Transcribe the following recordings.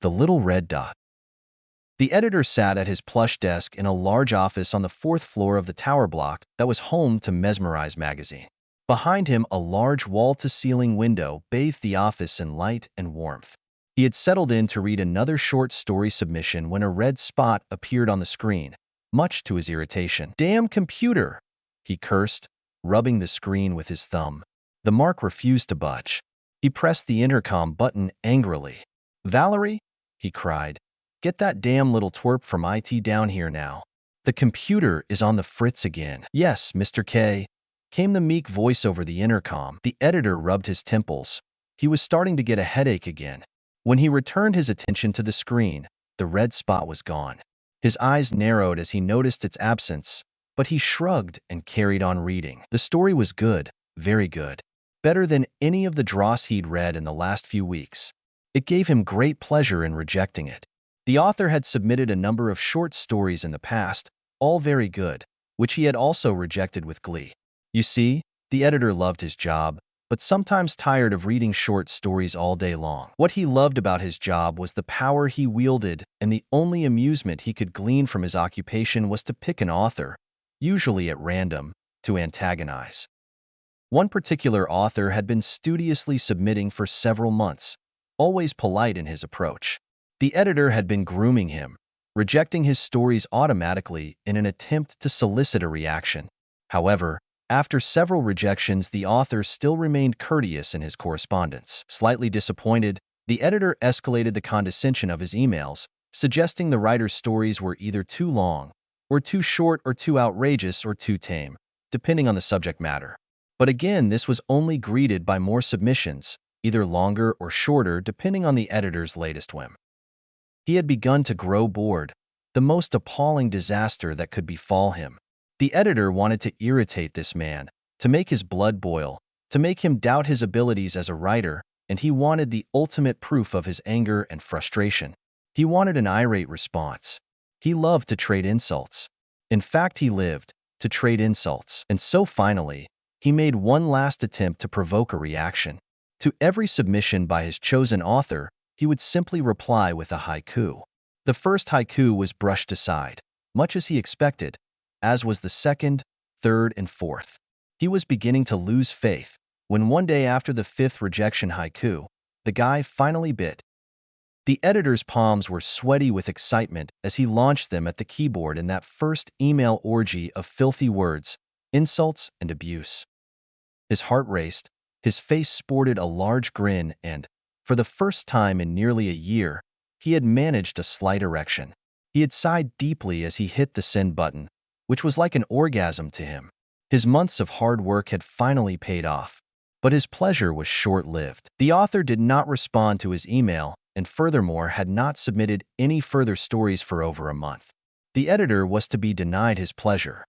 The little red dot. The editor sat at his plush desk in a large office on the fourth floor of the tower block that was home to Mesmerize magazine. Behind him, a large wall-to-ceiling window bathed the office in light and warmth. He had settled in to read another short story submission when a red spot appeared on the screen, much to his irritation. "Damn computer!" he cursed, rubbing the screen with his thumb. The mark refused to budge. He pressed the intercom button angrily. "Valerie," he cried, "get that damn little twerp from IT down here now. The computer is on the fritz again." "Yes, Mr. K," came the meek voice over the intercom. The editor rubbed his temples. He was starting to get a headache again. When he returned his attention to the screen, the red spot was gone. His eyes narrowed as he noticed its absence, but he shrugged and carried on reading. The story was good, very good. Better than any of the dross he'd read in the last few weeks. It gave him great pleasure in rejecting it. The author had submitted a number of short stories in the past, all very good, which he had also rejected with glee. You see, the editor loved his job, but sometimes tired of reading short stories all day long. What he loved about his job was the power he wielded, and the only amusement he could glean from his occupation was to pick an author, usually at random, to antagonize. One particular author had been studiously submitting for several months, always polite in his approach. The editor had been grooming him, rejecting his stories automatically in an attempt to solicit a reaction. However, after several rejections, the author still remained courteous in his correspondence. Slightly disappointed, the editor escalated the condescension of his emails, suggesting the writer's stories were either too long, or too short, or too outrageous, or too tame, depending on the subject matter. But again, this was only greeted by more submissions, either longer or shorter, depending on the editor's latest whim. He had begun to grow bored, the most appalling disaster that could befall him. The editor wanted to irritate this man, to make his blood boil, to make him doubt his abilities as a writer, and he wanted the ultimate proof of his anger and frustration. He wanted an irate response. He loved to trade insults. In fact, he lived to trade insults. And so finally, he made one last attempt to provoke a reaction. To every submission by his chosen author, he would simply reply with a haiku. The first haiku was brushed aside, much as he expected, as was the second, third, and fourth. He was beginning to lose faith when one day after the fifth rejection haiku, the guy finally bit. The editor's palms were sweaty with excitement as he launched them at the keyboard in that first email orgy of filthy words, insults, and abuse. His heart raced, his face sported a large grin, and, for the first time in nearly a year, he had managed a slight erection. He had sighed deeply as he hit the send button, which was like an orgasm to him. His months of hard work had finally paid off, but his pleasure was short-lived. The author did not respond to his email and furthermore had not submitted any further stories for over a month. The editor was to be denied his pleasure.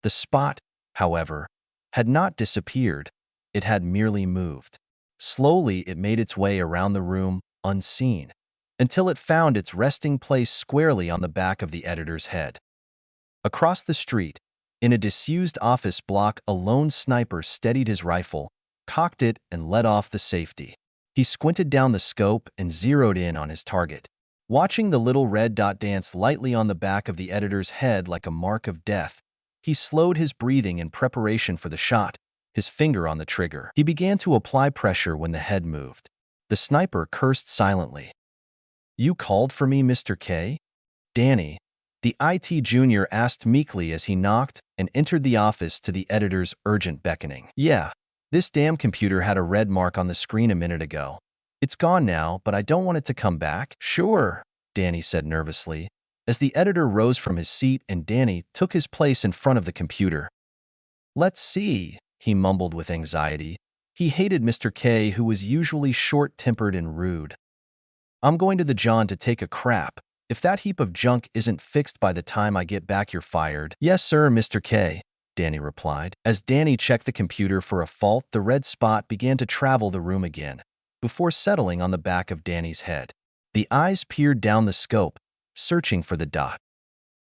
The spot, however, had not disappeared. It had merely moved. Slowly, it made its way around the room, unseen, until it found its resting place squarely on the back of the editor's head. Across the street, in a disused office block, a lone sniper steadied his rifle, cocked it, and let off the safety. He squinted down the scope and zeroed in on his target. Watching the little red dot dance lightly on the back of the editor's head like a mark of death, he slowed his breathing in preparation for the shot, his finger on the trigger. He began to apply pressure when the head moved. The sniper cursed silently. "You called for me, Mr. K?" Danny, the IT junior, asked meekly as he knocked and entered the office to the editor's urgent beckoning. "Yeah, this damn computer had a red mark on the screen a minute ago. It's gone now, but I don't want it to come back." "Sure," Danny said nervously, as the editor rose from his seat and Danny took his place in front of the computer. "Let's see," he mumbled with anxiety. He hated Mr. K, who was usually short-tempered and rude. "I'm going to the John to take a crap. If that heap of junk isn't fixed by the time I get back, you're fired." "Yes, sir, Mr. K," Danny replied. As Danny checked the computer for a fault, the red spot began to travel the room again, before settling on the back of Danny's head. The eyes peered down the scope, searching for the dot.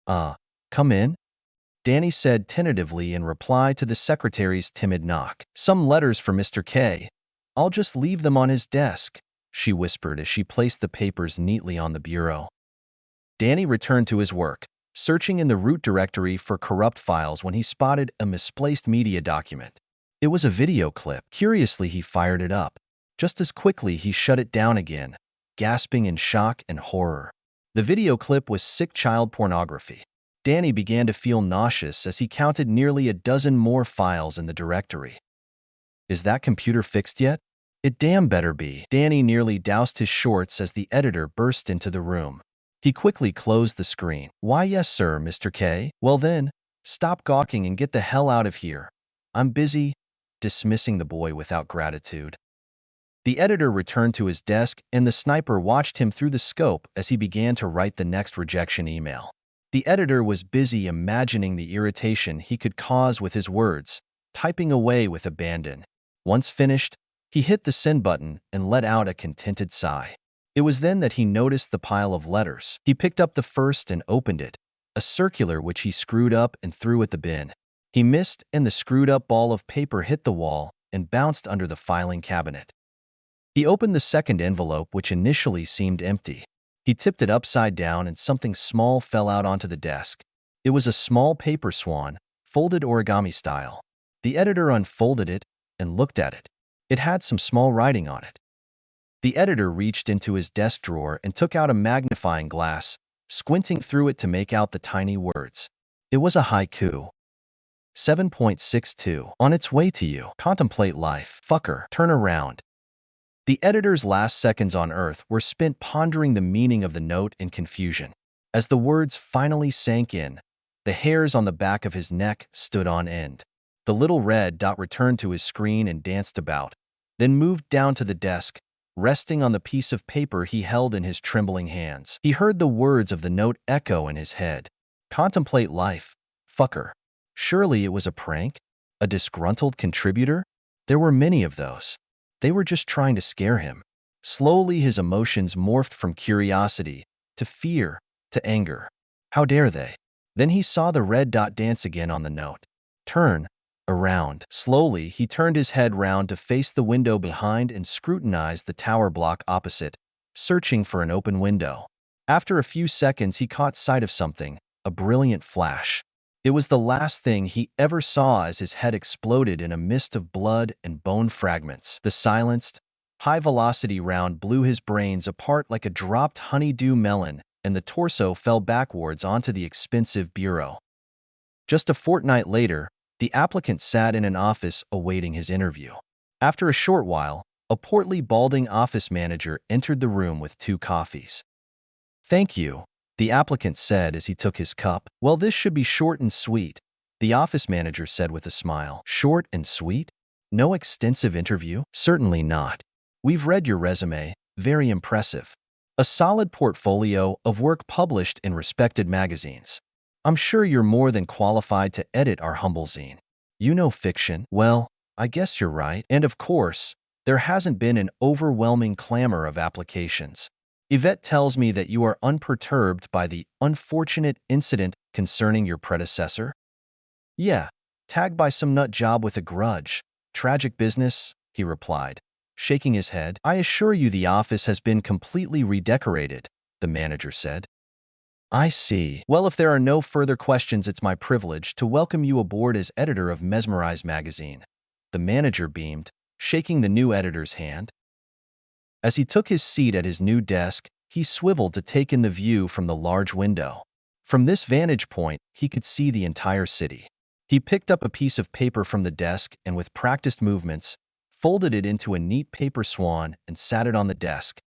Come in?" Danny said tentatively in reply to the secretary's timid knock. "Some letters for Mr. K. I'll just leave them on his desk." she whispered as she placed the papers neatly on the bureau. Danny returned to his work, searching in the root directory for corrupt files when he spotted a misplaced media document. It was a video clip. Curiously, he fired it up. Just as quickly, he shut it down again, gasping in shock and horror. The video clip was sick child pornography. Danny began to feel nauseous as he counted nearly a dozen more files in the directory. Is that computer fixed yet? It damn better be. Danny nearly doused his shorts as the editor burst into the room. He quickly closed the screen. Why, yes, sir, Mr. K. Well then, stop gawking and get the hell out of here. I'm busy, dismissing the boy without gratitude. The editor returned to his desk, and the sniper watched him through the scope as he began to write the next rejection email. The editor was busy imagining the irritation he could cause with his words, typing away with abandon. Once finished, he hit the send button and let out a contented sigh. It was then that he noticed the pile of letters. He picked up the first and opened it, a circular which he screwed up and threw at the bin. He missed, and the screwed-up ball of paper hit the wall and bounced under the filing cabinet. He opened the second envelope, which initially seemed empty. He tipped it upside down and something small fell out onto the desk. It was a small paper swan, folded origami style. The editor unfolded it and looked at it. It had some small writing on it. The editor reached into his desk drawer and took out a magnifying glass, squinting through it to make out the tiny words. It was a haiku. 7.62. On its way to you. Contemplate life. Fucker. Turn around. The editor's last seconds on Earth were spent pondering the meaning of the note in confusion. As the words finally sank in, the hairs on the back of his neck stood on end. The little red dot returned to his screen and danced about, then moved down to the desk, resting on the piece of paper he held in his trembling hands. He heard the words of the note echo in his head. Contemplate life. Fucker. Surely it was a prank? A disgruntled contributor? There were many of those. They were just trying to scare him. Slowly, his emotions morphed from curiosity to fear to anger. How dare they? Then he saw the red dot dance again on the note. Turn around. Slowly, he turned his head round to face the window behind and scrutinized the tower block opposite, searching for an open window. After a few seconds, he caught sight of something, a brilliant flash. It was the last thing he ever saw as his head exploded in a mist of blood and bone fragments. The silenced, high-velocity round blew his brains apart like a dropped honeydew melon, and the torso fell backwards onto the expensive bureau. Just a fortnight later, the applicant sat in an office awaiting his interview. After a short while, a portly, balding office manager entered the room with 2 coffees. Thank you, the applicant said as he took his cup. Well, this should be short and sweet, the office manager said with a smile. Short and sweet? No extensive interview? Certainly not. We've read your resume, very impressive. A solid portfolio of work published in respected magazines. I'm sure you're more than qualified to edit our humble zine. You know fiction? Well, I guess you're right. And of course, there hasn't been an overwhelming clamor of applications. Yvette tells me that you are unperturbed by the unfortunate incident concerning your predecessor. Yeah, tagged by some nut job with a grudge. Tragic business, he replied, shaking his head. I assure you the office has been completely redecorated, the manager said. I see. Well, if there are no further questions, it's my privilege to welcome you aboard as editor of Mesmerize magazine. The manager beamed, shaking the new editor's hand. As he took his seat at his new desk, he swiveled to take in the view from the large window. From this vantage point, he could see the entire city. He picked up a piece of paper from the desk and with practiced movements, folded it into a neat paper swan and sat it on the desk.